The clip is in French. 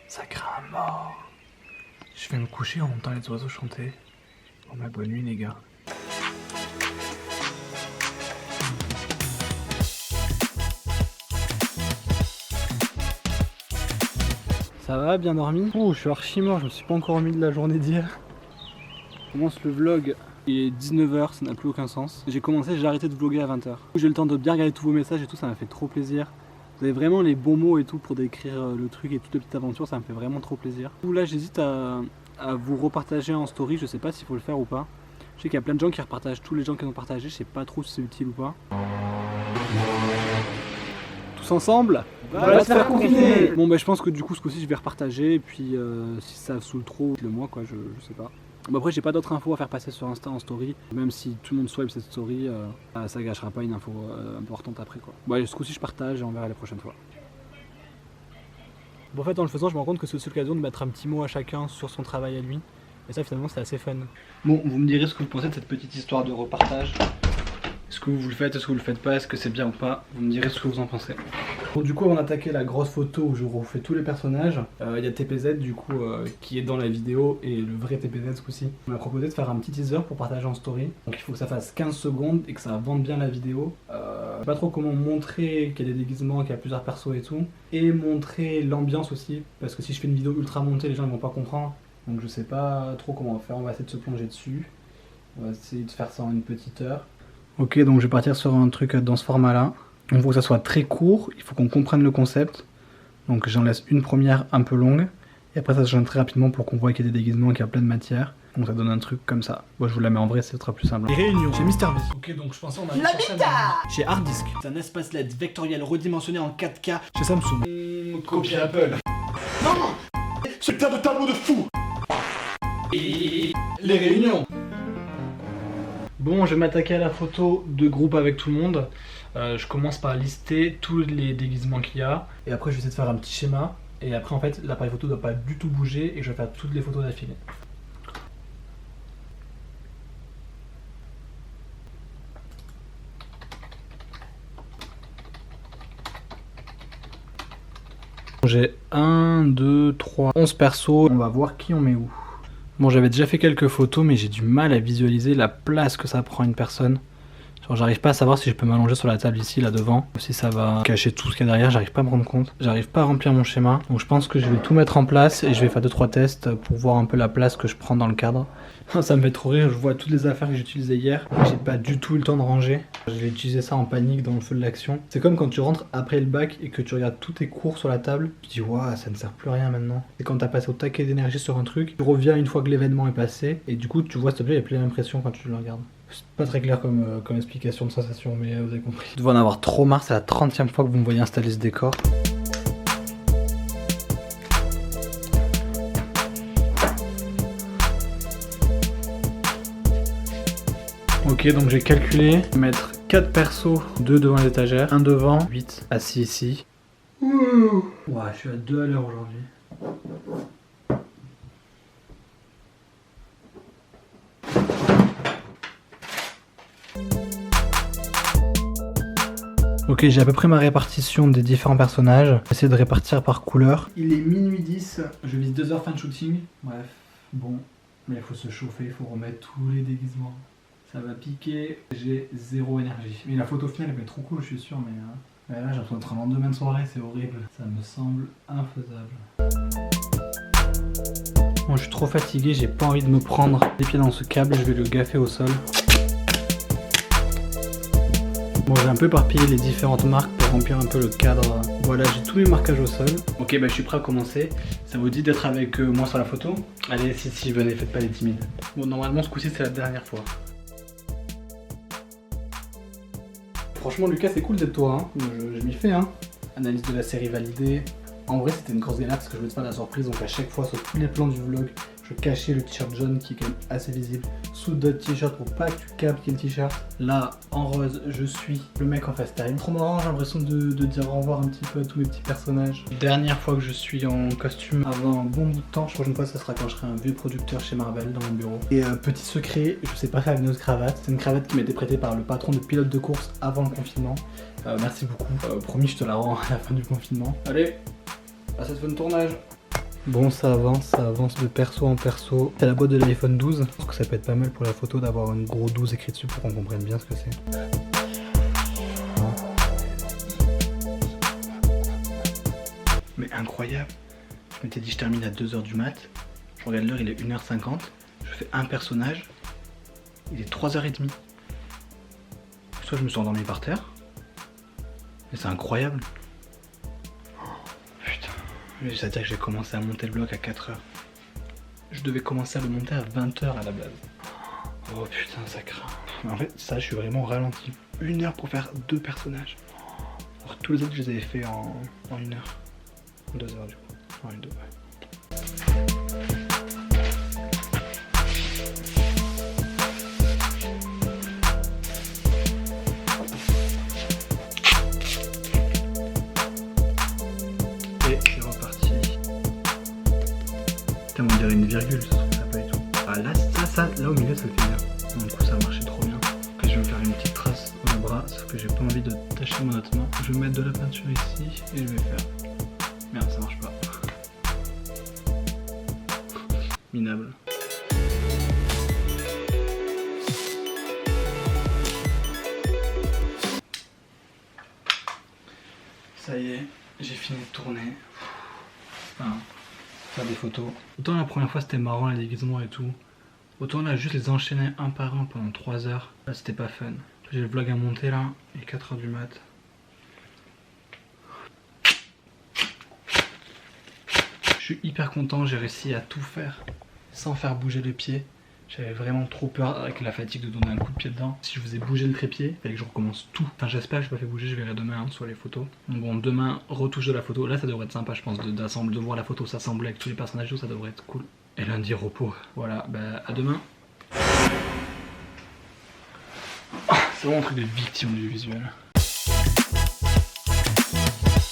Ça craint à mort. Je vais me coucher en entendant les oiseaux chanter. Bon bah bonne nuit les gars. Ça va, bien dormi? Oh, je suis archi mort, je me suis pas encore remis de la journée d'hier. Je commence le vlog, il est 19 h, ça n'a plus aucun sens. J'ai commencé, j'ai arrêté de vlogger à 20 h. J'ai eu le temps de bien regarder tous vos messages et tout, ça m'a fait trop plaisir. Vous avez vraiment les bons mots et tout pour décrire le truc et toutes les petites aventures, ça me fait vraiment trop plaisir. Là j'hésite à vous repartager en story, je sais pas s'il faut le faire ou pas. Je sais qu'il y a plein de gens qui repartagent tous les gens qui ont partagé, je sais pas trop si c'est utile ou pas. Tous ensemble, on va se faire confiner. Bon bah je pense que du coup ce coup-ci je vais repartager et puis si ça saoule trop, le moi quoi, je sais pas. Bon après j'ai pas d'autres infos à faire passer sur Insta en story, même si tout le monde swipe cette story, ça gâchera pas une info importante après quoi. Bon allez, ce coup-ci je partage et on verra la prochaine fois. Bon en fait en le faisant je me rends compte que c'est aussi l'occasion de mettre un petit mot à chacun sur son travail à lui. Et ça finalement c'est assez fun. Bon vous me direz ce que vous pensez de cette petite histoire de repartage. Est-ce que vous le faites, est-ce que vous le faites pas, est-ce que c'est bien ou pas? Vous me direz ce que vous en pensez. Bon, du coup on a attaqué la grosse photo où je refais tous les personnages. Il y a TPZ du coup qui est dans la vidéo et le vrai TPZ ce coup-ci. On m'a proposé de faire un petit teaser pour partager en story. Donc il faut que ça fasse 15 secondes et que ça vende bien la vidéo. Je sais pas trop comment montrer qu'il y a des déguisements, qu'il y a plusieurs persos et tout. Et montrer l'ambiance aussi. Parce que si je fais une vidéo ultra montée les gens ils vont pas comprendre. Donc je sais pas trop comment faire, on va essayer de se plonger dessus. On va essayer de faire ça en une petite heure. Ok, donc je vais partir sur un truc dans ce format là. Il faut que ça soit très court, il faut qu'on comprenne le concept. Donc j'en laisse une première un peu longue. Et après ça se gêne très rapidement pour qu'on voit qu'il y a des déguisements, qu'il y a plein de matière. Donc ça donne un truc comme ça. Moi je vous la mets en vrai, c'est plus simple. Les réunions chez Mister V. Ok, donc je pensais on a chez Hard Disk. C'est un espace LED vectoriel redimensionné en 4K chez Samsung. Copie Apple. Non, ce putain de tableau de fou. Et les réunions. Bon, je vais m'attaquer à la photo de groupe avec tout le monde. Je commence par lister tous les déguisements qu'il y a. Et après, je vais essayer de faire un petit schéma. Et après, en fait, l'appareil photo ne doit pas du tout bouger. Et je vais faire toutes les photos d'affilée. J'ai 1, 2, 3, 11 persos. On va voir qui on met où. Bon, j'avais déjà fait quelques photos, mais j'ai du mal à visualiser la place que ça prend une personne. Genre, j'arrive pas à savoir si je peux m'allonger sur la table ici, là devant, si ça va cacher tout ce qu'il y a derrière, j'arrive pas à me rendre compte. J'arrive pas à remplir mon schéma, donc je pense que je vais tout mettre en place et je vais faire 2-3 tests pour voir un peu la place que je prends dans le cadre. Ça me fait trop rire, je vois toutes les affaires que j'ai utilisées hier, j'ai pas du tout eu le temps de ranger. J'ai utilisé ça en panique dans le feu de l'action. C'est comme quand tu rentres après le bac et que tu regardes tous tes cours sur la table, tu te dis waouh, ça ne sert plus à rien maintenant. Et quand t'as passé au taquet d'énergie sur un truc, tu reviens une fois que l'événement est passé et du coup tu vois cet objet, il n'y a plus la même pression quand tu le regardes. C'est pas très clair comme explication de sensation, mais vous avez compris. Vous devez en avoir trop marre, c'est la 30e fois que vous me voyez installer ce décor. Ok, donc j'ai calculé mettre 4 persos, 2 devant les étagères, 1 devant, 8 assis ici. Ouh. Ouais, je suis à 2 à l'heure aujourd'hui. Ok, j'ai à peu près ma répartition des différents personnages. Je vais essayer de répartir par couleur. Il est minuit 10, je vise 2 heures fin de shooting. Bref, bon, mais il faut se chauffer, il faut remettre tous les déguisements. Ça va piquer, j'ai 0 énergie. Mais la photo finale elle va être trop cool, je suis sûr, mais là j'ai l'impression d'être en lendemain de soirée, c'est horrible. Ça me semble infaisable. Moi je suis trop fatigué, j'ai pas envie de me prendre les pieds dans ce câble, je vais le gaffer au sol. Bon, j'ai un peu éparpillé les différentes marques pour remplir un peu le cadre. Voilà, j'ai tous les marquages au sol. Ok, bah je suis prêt à commencer. Ça vous dit d'être avec moi sur la photo? Allez, si, venez, faites pas les timides. Bon, normalement ce coup-ci c'est la dernière fois. Franchement Lucas, c'est cool d'être toi, hein. Je m'y fais, hein. Analyse de la série validée. En vrai c'était une grosse galère parce que je voulais te faire la surprise, donc à chaque fois sur tous les plans du vlog, je cachais le t-shirt jaune qui est quand même assez visible sous d'autres t-shirts pour pas que tu captes qu'il y ait le t-shirt. Là, en rose, je suis le mec en face time. Trop marrant, j'ai l'impression de dire au revoir un petit peu à tous mes petits personnages. Dernière fois que je suis en costume avant un bon bout de temps. La prochaine fois, ça sera quand je serai un vieux producteur chez Marvel dans mon bureau. Et petit secret, je sais pas faire une autre cravate. C'est une cravate qui m'a été prêtée par le patron de pilote de course avant le confinement. Merci beaucoup. Promis, je te la rends à la fin du confinement. Allez, à cette fin de tournage. Bon, ça avance de perso en perso. C'est la boîte de l'iPhone 12. Je pense que ça peut être pas mal pour la photo d'avoir un gros 12 écrit dessus pour qu'on comprenne bien ce que c'est. Mais incroyable. Je m'étais dit je termine à 2h du mat. Je regarde l'heure, il est 1h50. Je fais un personnage. Il est 3h30. Soit je me suis endormi par terre. Mais c'est incroyable. C'est-à-dire que j'ai commencé à monter le bloc à 4h. Je devais commencer à le monter à 20h à la base. Oh putain, ça craint. En fait, ça, je suis vraiment ralenti. 1 heure pour faire 2 personnages. Alors, tous les autres, je les avais fait en 1 heure. En 2 heures du coup. En 1, 2, ouais. On dirait une virgule, ça pas du tout. Ah là, là au milieu ça fait bien. Du coup ça a marché trop bien. Ok, je vais me faire une petite trace au bras, sauf que j'ai pas envie de tacher mon autre main. Je vais mettre de la peinture ici et je vais faire. Merde, ça marche pas. Minable. Ça y est, j'ai fini de tourner. Enfin, faire des photos. Autant la première fois c'était marrant les déguisements et tout. Autant là juste les enchaîner un par un pendant 3 heures. Là c'était pas fun. J'ai le vlog à monter là, il est 4h du mat. Je suis hyper content, j'ai réussi à tout faire sans faire bouger le pied. J'avais vraiment trop peur avec la fatigue de donner un coup de pied dedans. Si je faisais bouger le trépied, il fallait que je recommence tout. Enfin j'espère que je n'ai pas fait bouger, je verrai demain sur les photos. Donc bon, demain, retouche de la photo. Là ça devrait être sympa je pense de voir la photo s'assembler avec tous les personnages, ça devrait être cool. Et lundi repos. Voilà, bah à demain. C'est vraiment un truc de victime du visuel.